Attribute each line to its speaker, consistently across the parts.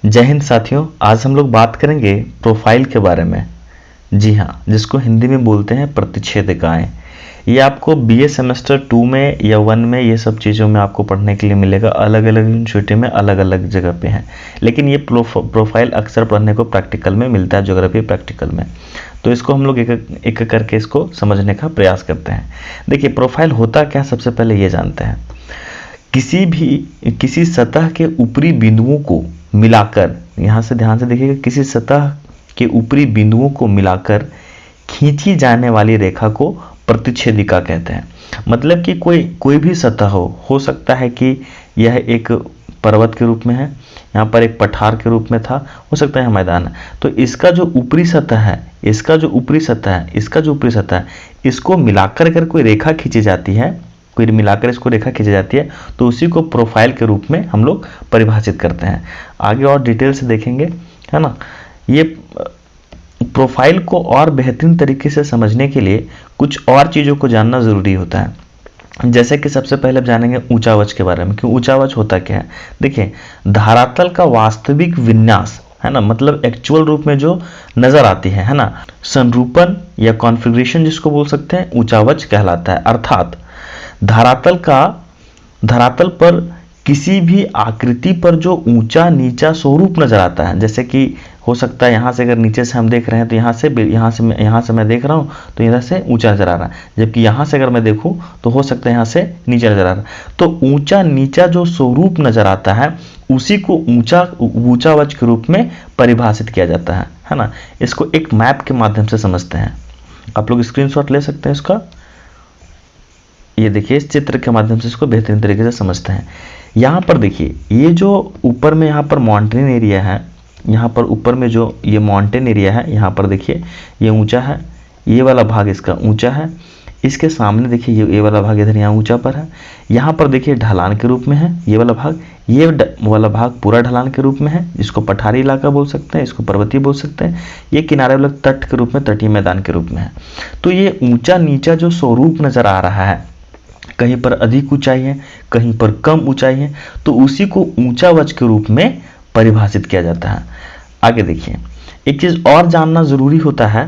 Speaker 1: जय हिंद साथियों, आज हम लोग बात करेंगे प्रोफाइल के बारे में। जी हाँ, जिसको हिंदी में बोलते हैं प्रतिच्छेदिकाएं। ये आपको बीए सेमेस्टर 2 में या 1 में ये सब चीज़ों में आपको पढ़ने के लिए मिलेगा। अलग अलग यूनिवर्सिटी में अलग अलग जगह पे हैं, लेकिन ये प्रोफाइल अक्सर पढ़ने को प्रैक्टिकल में मिलता है, ज्योग्राफी प्रैक्टिकल में। तो इसको हम लोग एक एक करके इसको समझने का प्रयास करते हैं। देखिए, प्रोफाइल होता क्या, सबसे पहले ये जानते हैं। किसी सतह के ऊपरी बिंदुओं को मिलाकर, यहाँ से ध्यान से देखिएगा, किसी सतह के ऊपरी बिंदुओं को मिलाकर खींची जाने वाली रेखा को प्रतिच्छेदिका कहते हैं। मतलब कि कोई भी सतह हो सकता है कि यह एक पर्वत के रूप में है, यहाँ पर एक पठार के रूप में था, हो सकता है मैदान है। तो इसका जो ऊपरी सतह है, इसको मिलाकर अगर कोई रेखा खींची जाती है, तो उसी को प्रोफाइल के रूप में हम लोग परिभाषित करते हैं। आगे और डिटेल से देखेंगे, है ना। ये प्रोफाइल को और बेहतरीन तरीके से समझने के लिए कुछ और चीज़ों को जानना ज़रूरी होता है। जैसे कि सबसे पहले अब जानेंगे ऊंचावच के बारे में कि ऊंचावच होता क्या है। देखिए, धरातल का वास्तविक विन्यास, है ना, मतलब एक्चुअल रूप में जो नजर आती है ना, संरूपण या कॉन्फ़िगरेशन जिसको बोल सकते हैं, ऊंचावच कहलाता है। अर्थात धरातल पर किसी भी आकृति पर जो ऊंचा नीचा स्वरूप नजर आता है। जैसे कि हो सकता है यहाँ से अगर नीचे से हम देख रहे हैं तो यहाँ से मैं देख रहा हूँ तो इधर से ऊंचा नजर आ रहा है, जबकि यहाँ से अगर मैं देखूँ तो हो सकता है यहाँ से नीचा नजर आ रहा है। तो ऊंचा नीचा जो स्वरूप नजर आता है उसी को ऊंचावच के रूप में परिभाषित किया जाता है ना। इसको एक मैप के माध्यम से समझते हैं। आप लोग स्क्रीनशॉट ले सकते हैं इसका। ये देखिए, इस चित्र के माध्यम से इसको बेहतरीन तरीके से समझते हैं। यहाँ पर देखिए, ये जो ऊपर में यहाँ पर माउंटेन एरिया है, यहाँ पर ऊपर में जो ये माउंटेन एरिया है, यहाँ पर देखिए ये ऊंचा है, ये वाला भाग इसका ऊंचा है। इसके सामने देखिए ये वाला भाग इधर यहाँ ऊंचा पर है। यहाँ पर देखिए ढलान के रूप में है ये वाला भाग, ये वाला भाग पूरा ढलान के रूप में है, जिसको पठारी इलाका बोल सकते हैं, इसको पर्वतीय बोल सकते हैं। ये किनारे वाला तट के रूप में, तटीय मैदान के रूप में है। तो ये ऊंचा नीचा जो स्वरूप नजर आ रहा है, कहीं पर अधिक ऊंचाई है, कहीं पर कम ऊंचाई है, तो उसी को ऊंचावच के रूप में परिभाषित किया जाता है। आगे देखिए, एक चीज और जानना जरूरी होता है।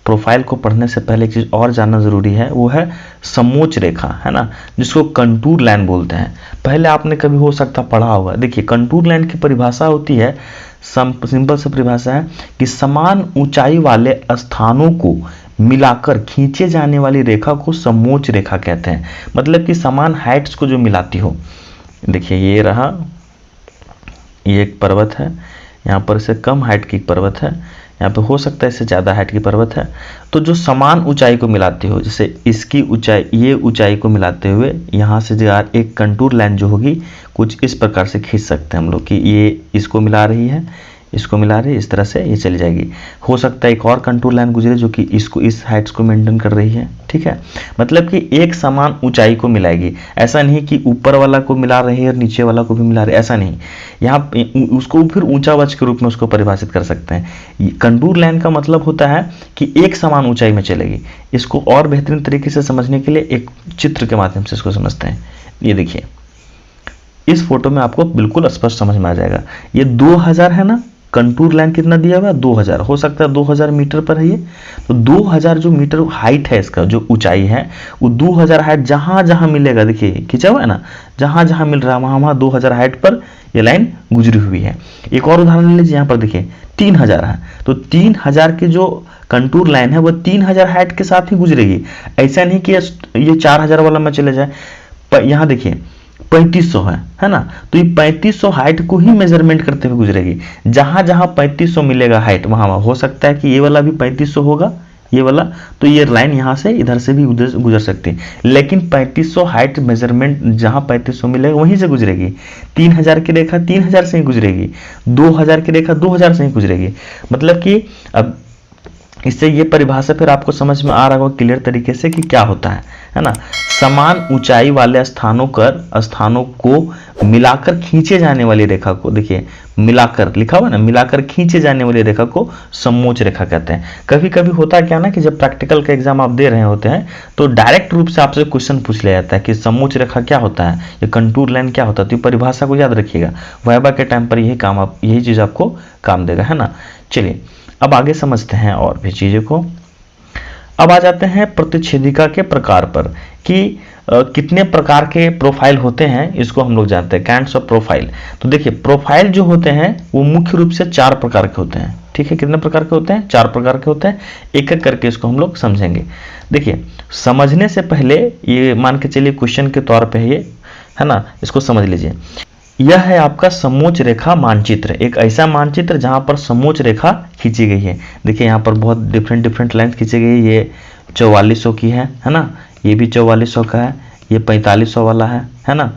Speaker 1: प्रोफाइल को पढ़ने से पहले एक चीज और जानना जरूरी है, वो है समोच्च रेखा, है ना, जिसको कंटूर लाइन बोलते हैं। पहले आपने कभी हो सकता पढ़ा होगा। देखिए, कंटूर लाइन की परिभाषा होती है, सिंपल से परिभाषा है कि समान ऊंचाई वाले स्थानों को मिलाकर खींचे जाने वाली रेखा को समोच्च रेखा कहते हैं। मतलब कि समान हाइट्स को जो मिलाती हो। देखिए, ये रहा, ये एक पर्वत है, यहाँ पर से कम हाइट की पर्वत है, यहाँ पे हो सकता है इससे ज़्यादा हाइट की पर्वत है। तो जो समान ऊंचाई को मिलाती हो, जैसे इसकी ऊंचाई, ये ऊंचाई को मिलाते हुए यहाँ से जो एक कंटूर लाइन जो होगी, कुछ इस प्रकार से खींच सकते हैं हम लोग कि ये इसको मिला रही है, इसको मिला रही है, इस तरह से ये चली जाएगी। हो सकता है एक और कंटूर लाइन गुजरे जो कि इसको, इस हाइट्स को मेंटेन कर रही है, ठीक है। मतलब कि एक समान ऊंचाई को मिलाएगी। ऐसा नहीं कि ऊपर वाला को मिला रही है और नीचे वाला को भी मिला रही है, ऐसा नहीं। यहाँ उसको फिर ऊंचावच के रूप में उसको परिभाषित कर सकते हैं। कंटूर लाइन का मतलब होता है कि एक समान ऊंचाई में चलेगी। इसको और बेहतरीन तरीके से समझने के लिए एक चित्र के माध्यम से इसको समझते हैं। ये देखिए, इस फोटो में आपको बिल्कुल स्पष्ट समझ में आ जाएगा। ये 2000 है ना, कंटूर लाइन कितना दिया हुआ है, 2000। हो सकता है 2000 मीटर पर है ये। तो 2000 जो मीटर हाइट है, इसका जो ऊंचाई है, वो 2000 हाइट जहां जहां मिलेगा, देखिए खींचा हुआ है ना, जहां जहां मिल रहा है वहां वहां 2000 हाइट पर ये लाइन गुजरी हुई है। एक और उदाहरण ले लीजिए, यहाँ पर देखिए 3000 है, तो 3000 की जो कंटूर लाइन है वो 3000 हाइट के साथ ही गुजरेगी। ऐसा नहीं कि ये 4000 वाला में चले जाए। यहाँ देखिए 3500 है ना, तो ये 3500 हाइट को ही मेजरमेंट करते हुए गुजरेगी। जहां जहां 3500 मिलेगा हाइट, वहां हो सकता है कि ये वाला भी 3500 होगा, ये वाला, तो ये लाइन यहां से इधर से भी गुजर सकती है। लेकिन 3500 हाइट मेजरमेंट जहां 3500 मिलेगा वहीं से गुजरेगी। 3000 की रेखा 3000 से ही गुजरेगी, 2000 की रेखा 2000 से ही गुजरेगी। मतलब कि अब इससे ये परिभाषा फिर आपको समझ में आ रहा होगा क्लियर तरीके से कि क्या होता है ना। समान ऊंचाई वाले स्थानों को मिलाकर खींचे जाने वाली रेखा को, देखिए मिलाकर लिखा हुआ ना, मिलाकर खींचे जाने वाली रेखा को समोच्च रेखा कहते हैं। कभी कभी होता है क्या ना कि जब प्रैक्टिकल का एग्जाम आप दे रहे होते हैं तो डायरेक्ट रूप से आपसे क्वेश्चन पूछ लिया जाता है कि समोच्च रेखा क्या होता है, ये कंटूर लाइन क्या होता है। तो परिभाषा को याद रखिएगा, वाइवा के टाइम पर यही चीज आपको काम देगा, है ना। चलिए अब आगे समझते हैं और भी चीजों को। अब आ जाते हैं प्रतिच्छेदिका के प्रकार पर कि कितने प्रकार के प्रोफाइल होते हैं, इसको हम लोग जानते हैं, काइंड्स ऑफ प्रोफाइल। तो देखिए प्रोफाइल जो होते हैं वो मुख्य रूप से 4 प्रकार के होते हैं, ठीक है। कितने प्रकार के होते हैं? 4 प्रकार के होते हैं। एक एक करके इसको हम लोग समझेंगे। देखिए समझने से पहले ये मान के चलिए क्वेश्चन के तौर पे है ना, इसको समझ लीजिए। यह है आपका समोच्च रेखा मानचित्र, एक ऐसा मानचित्र जहां पर समोच्च रेखा खींची गई है। देखिए यहाँ पर बहुत डिफरेंट लेंथ खींची गई है। ये 4400 की है ना, ये भी 4400 का है, ये 4500 वाला है ना,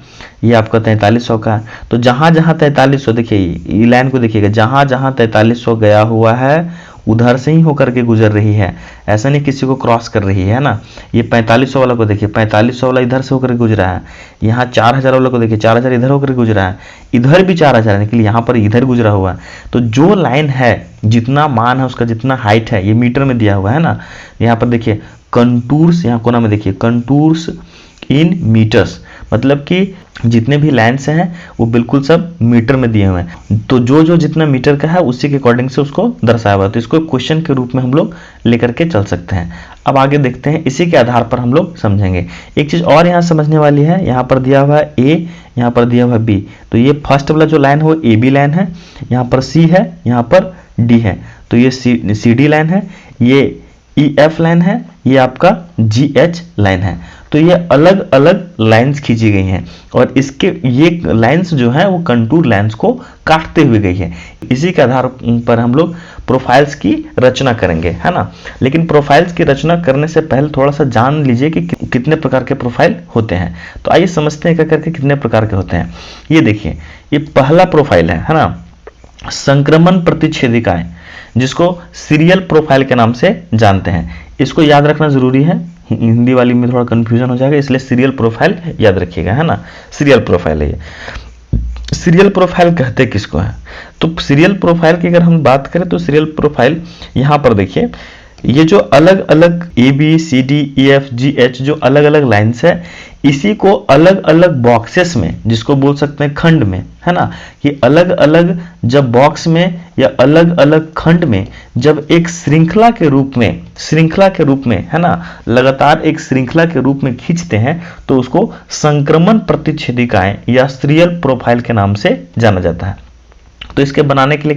Speaker 1: ये आपका 4300 का है। तो जहां जहां 4300, देखिए ये लाइन को देखिएगा, जहां जहां 4300 गया हुआ है उधर से ही होकर के गुजर रही है, ऐसा नहीं किसी को क्रॉस कर रही है ना। ये 4500 वाला को देखिए, 4500 वाला इधर से होकर गुजरा है। यहाँ 4000 वाला को देखिए, 4000 इधर होकर गुजरा है, इधर भी 4000 है, लेकिन यहाँ पर इधर गुजरा हुआ है। तो जो लाइन है, जितना मान है उसका, जितना हाइट है, ये मीटर में दिया हुआ है ना। यहाँ पर देखिए कंटूर्स, यहाँ कोना में देखिए कंटूर्स इन मीटर्स, मतलब कि जितने भी लाइन्स हैं वो बिल्कुल सब मीटर में दिए हुए हैं। तो जो जितना मीटर का है उसी के अकॉर्डिंग से उसको दर्शाया हुआ है। तो इसको क्वेश्चन के रूप में हम लोग लेकर के चल सकते हैं। अब आगे देखते हैं, इसी के आधार पर हम लोग समझेंगे। एक चीज और यहाँ समझने वाली है, यहाँ पर दिया हुआ है ए, यहाँ पर दिया हुआ है बी। तो ये फर्स्ट वाला जो लाइन है वो ए बी लाइन है, यहाँ पर सी है, यहाँ पर डी है। तो ये सी डी लाइन है, ये ई एफ लाइन है, ये आपका जी एच लाइन है। तो ये अलग अलग लाइंस खींची गई हैं और इसके ये लाइंस जो है वो कंटूर लाइंस को काटते हुए गई है। इसी के आधार पर हम लोग प्रोफाइल्स की रचना करेंगे, है ना। लेकिन प्रोफाइल्स की रचना करने से पहले थोड़ा सा जान लीजिए कि कितने प्रकार के प्रोफाइल होते हैं। तो आइए समझते हैं क्या करके कितने प्रकार के होते हैं। ये देखिए, ये पहला प्रोफाइल है ना, संक्रमण प्रतिच्छेदिकाएं, जिसको सीरियल प्रोफाइल के नाम से जानते हैं। इसको याद रखना जरूरी है, हिंदी वाली में थोड़ा कंफ्यूजन हो जाएगा, इसलिए सीरियल प्रोफाइल याद रखिएगा, है ना। सीरियल प्रोफाइल है ये। सीरियल प्रोफाइल कहते किसको है? तो सीरियल प्रोफाइल की अगर हम बात करें तो सीरियल प्रोफाइल यहाँ पर देखिए, ये जो अलग अलग A B C D E F G H जो अलग अलग लाइन्स है, इसी को अलग अलग बॉक्सेस में, जिसको बोल सकते हैं खंड में, है ना, कि अलग अलग जब बॉक्स में या अलग अलग खंड में जब एक श्रृंखला के रूप में है ना, लगातार एक श्रृंखला के रूप में खींचते हैं तो उसको संक्रमण प्रतिच्छेदिकाएं या सीरियल प्रोफाइल के नाम से जाना जाता है। तो इसको बनाने के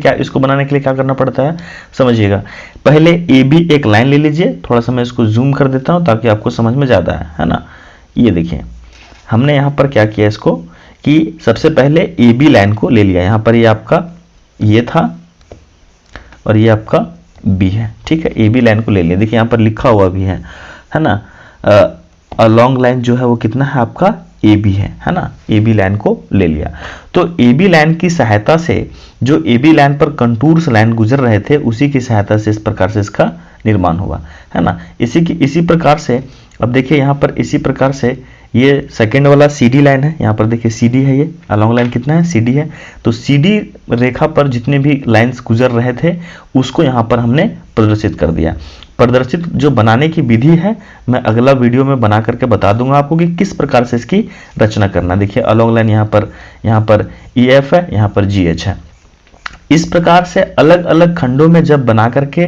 Speaker 1: लिए क्या करना पड़ता है, समझिएगा। पहले ए बी एक लाइन ले लीजिए, थोड़ा सा मैं इसको जूम कर देता हूं ताकि आपको समझ में ज्यादा है ना। ये देखिए हमने यहाँ पर क्या किया इसको कि सबसे पहले ए बी लाइन को ले लिया। यहाँ पर ये आपका ये था और ये आपका बी है, ठीक है। ए बी लाइन को ले लिया, देखिए यहाँ पर लिखा हुआ भी है ना। लॉन्ग लाइन जो है वो कितना है आपका ए बी है ना। ए बी लाइन को ले लिया। तो ए बी लाइन की सहायता से जो ए बी लाइन पर कंटूर्स लाइन गुजर रहे थे, उसी की सहायता से इस प्रकार से इसका निर्माण हुआ, है ना। इसी प्रकार से अब देखिए यहाँ पर इसी प्रकार से ये सेकेंड वाला सी डी लाइन है, यहाँ पर देखिए सी डी है, ये लॉन्ग लाइन कितना है सी डी है। तो सी डी रेखा पर जितने भी लाइन्स गुजर रहे थे उसको यहाँ पर हमने प्रदर्शित कर दिया। प्रदर्शित जो बनाने की विधि है मैं अगला वीडियो में बना करके बता दूंगा आपको कि किस प्रकार से इसकी रचना करना। देखिए अलॉन्ग लाइन यहाँ पर ई एफ है, यहाँ पर जी एच है। इस प्रकार से अलग अलग खंडों में जब बना करके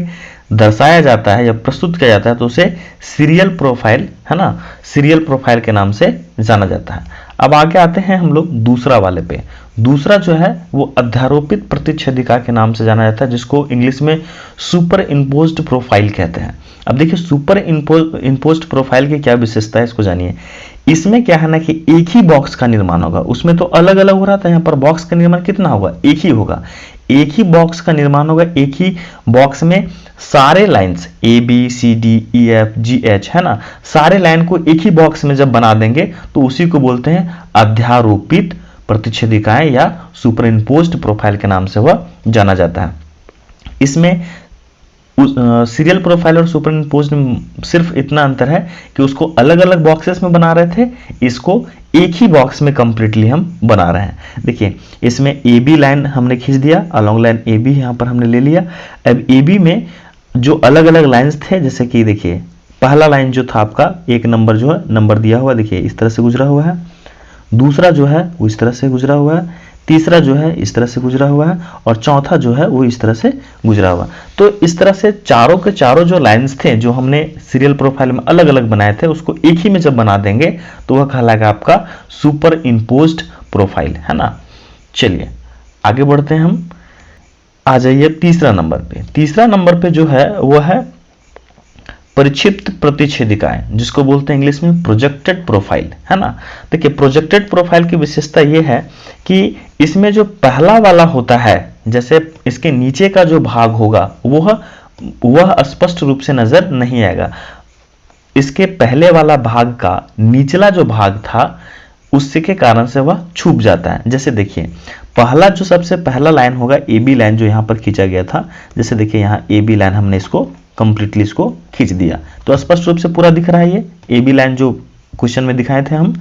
Speaker 1: दर्शाया जाता है या प्रस्तुत किया जाता है तो उसे सीरियल प्रोफाइल, है ना, सीरियल प्रोफाइल के नाम से जाना जाता है। अब आगे आते हैं हम लोग दूसरा वाले पे। दूसरा जो है वो अध्यारोपित प्रतिच्छेदिका के नाम से जाना जाता है, जिसको इंग्लिश में सुपर इम्पोज्ड प्रोफाइल कहते हैं। अब देखिए सुपर इम्पोज्ड प्रोफाइल की क्या विशेषता है इसको जानिए। इसमें क्या है ना कि एक ही बॉक्स का निर्माण होगा, उसमें तो अलग अलग हो रहा था, यहाँ पर बॉक्स का निर्माण कितना होगा, एक ही होगा। एक ही बॉक्स का निर्माण होगा, एक ही बॉक्स में सारे lines A B C D E F G H, है ना, सारे लाइन को एक ही बॉक्स में जब बना देंगे तो उसी को बोलते हैं अध्यारोपित प्रतिच्छेदिकाएं या सुपरइम्पोज्ड प्रोफाइल के नाम से वह जाना जाता है। इसमें सीरियल प्रोफाइल और सुपर इम्पोज्ड में सिर्फ इतना अंतर है कि उसको अलग अलग बॉक्सेस में बना रहे थे, इसको एक ही बॉक्स में कंप्लीटली हम बना रहे हैं। देखिए इसमें ए बी लाइन हमने खींच दिया, अलॉन्ग लाइन ए बी यहाँ पर हमने ले लिया। अब ए बी में जो अलग अलग लाइन्स थे, जैसे कि देखिए पहला लाइन जो था आपका एक नंबर जो है नंबर दिया हुआ, देखिए इस तरह से गुजरा हुआ है, दूसरा जो है वो इस तरह से गुजरा हुआ है, तीसरा जो है इस तरह से गुजरा हुआ है, और चौथा जो है वो इस तरह से गुजरा हुआ। तो इस तरह से चारों के चारों जो लाइंस थे जो हमने सीरियल प्रोफाइल में अलग अलग बनाए थे, उसको एक ही में जब बना देंगे तो वह कहलाएगा आपका सुपर इम्पोज्ड प्रोफाइल, है ना। चलिए आगे बढ़ते हैं हम, आ जाइए तीसरा नंबर पे। तीसरा नंबर पे जो है वो है परिक्षिप्त प्रतिच्छेदिकाएं, जिसको बोलते हैं इंग्लिश में प्रोजेक्टेड प्रोफाइल, है ना। देखिए प्रोजेक्टेड प्रोफाइल की विशेषता ये है कि इसमें जो पहला वाला होता है, जैसे इसके नीचे का जो भाग होगा वह स्पष्ट रूप से नजर नहीं आएगा। इसके पहले वाला भाग का निचला जो भाग था उससे के कारण से वह छुप जाता है। जैसे देखिए पहला जो सबसे पहला लाइन होगा ए बी लाइन जो यहाँ पर खींचा गया था, जैसे देखिए यहाँ ए बी लाइन हमने इसको कंप्लीटली इसको खींच दिया तो स्पष्ट रूप से पूरा दिख रहा है। ये ए बी लाइन जो क्वेश्चन में दिखाए थे हम,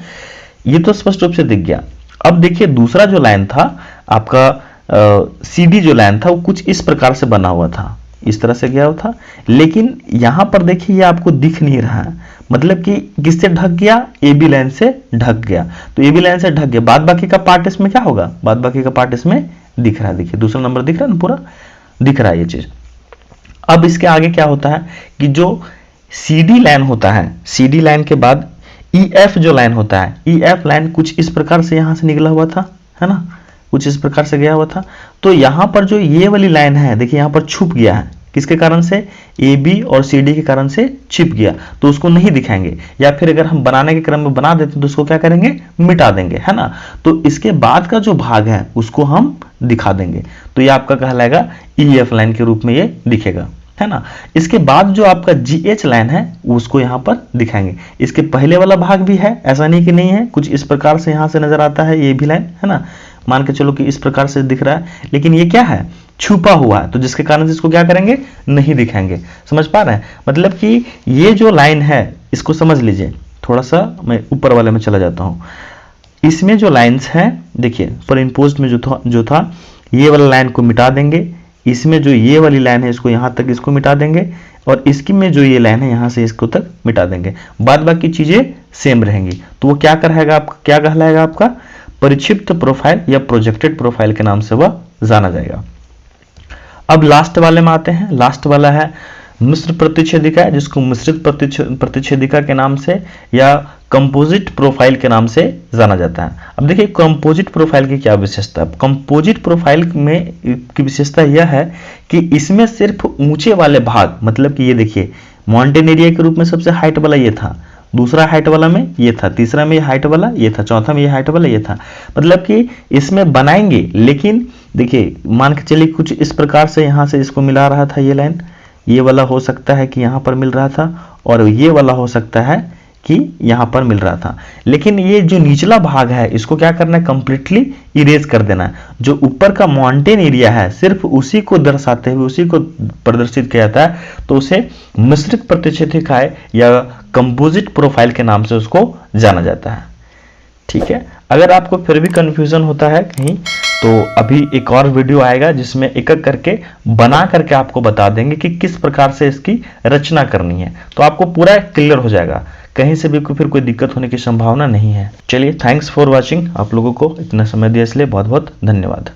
Speaker 1: ये तो स्पष्ट रूप से दिख गया। अब देखिए दूसरा जो लाइन था आपका सी डी जो लाइन था वो कुछ इस प्रकार से बना हुआ था, इस तरह से गया हुआ था, लेकिन यहां पर देखिए ये आपको दिख नहीं रहा है, मतलब कि किससे ढक गया, ए बी लाइन से ढक गया। तो ए बी लाइन से ढक गया, बाद बाकी का पार्ट इसमें क्या होगा, बाद बाकी का पार्ट इसमें दिख रहा है। देखिए दूसरा नंबर दिख रहा है ना, पूरा दिख रहा है ये चीज। अब इसके आगे क्या होता है कि जो सी डी लाइन होता है, सी डी लाइन के बाद ई एफ जो लाइन होता है, ई एफ लाइन कुछ इस प्रकार से यहां से निकला हुआ था, है ना, कुछ इस प्रकार से गया हुआ था। तो यहां पर जो ये वाली लाइन है देखिए यहां पर छुप गया है, किसके कारण से, ए बी और सी डी के कारण से छिप गया, तो उसको नहीं दिखाएंगे, या फिर अगर हम बनाने के क्रम में बना देते तो उसको क्या करेंगे, मिटा देंगे, है ना। तो इसके बाद का जो भाग है उसको हम दिखा देंगे, तो ये आपका कहलाएगा ई एफ लाइन के रूप में ये दिखेगा, है ना। इसके बाद जो आपका जी एच लाइन है उसको यहाँ पर दिखाएंगे। इसके पहले वाला भाग भी है, ऐसा नहीं कि नहीं है, कुछ इस प्रकार से यहाँ से नजर आता है ये भी लाइन, है ना, मान के चलो कि इस प्रकार से दिख रहा है, लेकिन ये क्या है, छुपा हुआ है, तो जिसके कारण से इसको क्या करेंगे, नहीं दिखाएंगे। समझ पा रहे हैं, मतलब कि ये जो लाइन है इसको समझ लीजिए, थोड़ा सा मैं ऊपर वाले में चला जाता हूँ। इसमें जो लाइन्स हैं देखिए पर इम्पोज्ड में जो था ये वाला लाइन को मिटा देंगे, इसमें जो ये वाली लाइन है इसको यहाँ तक इसको मिटा देंगे, और इसकी में जो ये लाइन है यहाँ से इसको तक मिटा देंगे, बाद बाकी चीजें सेम रहेंगी। तो वो क्या करेगा आपका, क्या कहलाएगा आपका परिक्षिप्त प्रोफाइल या प्रोजेक्टेड प्रोफाइल के नाम से वह जाना जाएगा। अब लास्ट वाले में आते हैं, लास्ट वाला है मिश्र प्रतिच्छेदिका, जिसको मिश्रित प्रतिच्छेदिका के नाम से या कंपोजिट प्रोफाइल के नाम से जाना जाता है। अब देखिए कंपोजिट प्रोफाइल की क्या विशेषता है, कंपोजिट प्रोफाइल में की विशेषता यह है कि इसमें सिर्फ ऊंचे वाले भाग, मतलब कि ये देखिए माउंटेन एरिया के रूप में सबसे हाइट वाला ये था, दूसरा हाइट वाला में ये था, तीसरा में ये हाइट वाला ये था, चौथा में ये हाइट वाला ये था, मतलब कि इसमें बनाएंगे, लेकिन देखिए मान के चलिए कुछ इस प्रकार से यहाँ से इसको मिला रहा था, ये लाइन ये वाला हो सकता है कि यहाँ पर मिल रहा था, और ये वाला हो सकता है कि यहाँ पर मिल रहा था, लेकिन ये जो निचला भाग है इसको क्या करना है, कंप्लीटली इरेज कर देना है। जो ऊपर का माउंटेन एरिया है सिर्फ उसी को दर्शाते हुए उसी को प्रदर्शित किया जाता है, तो उसे मिश्रित प्रतिच्छेदिकाएं या कंपोजिट प्रोफाइल के नाम से उसको जाना जाता है। ठीक है, अगर आपको फिर भी कंफ्यूजन होता है कहीं, तो अभी एक और वीडियो आएगा जिसमें एक एक करके बना करके आपको बता देंगे कि किस प्रकार से इसकी रचना करनी है, तो आपको पूरा क्लियर हो जाएगा, कहीं से भी फिर कोई दिक्कत होने की संभावना नहीं है। चलिए, थैंक्स फॉर वॉचिंग। आप लोगों को इतना समय दिया इसलिए बहुत बहुत धन्यवाद।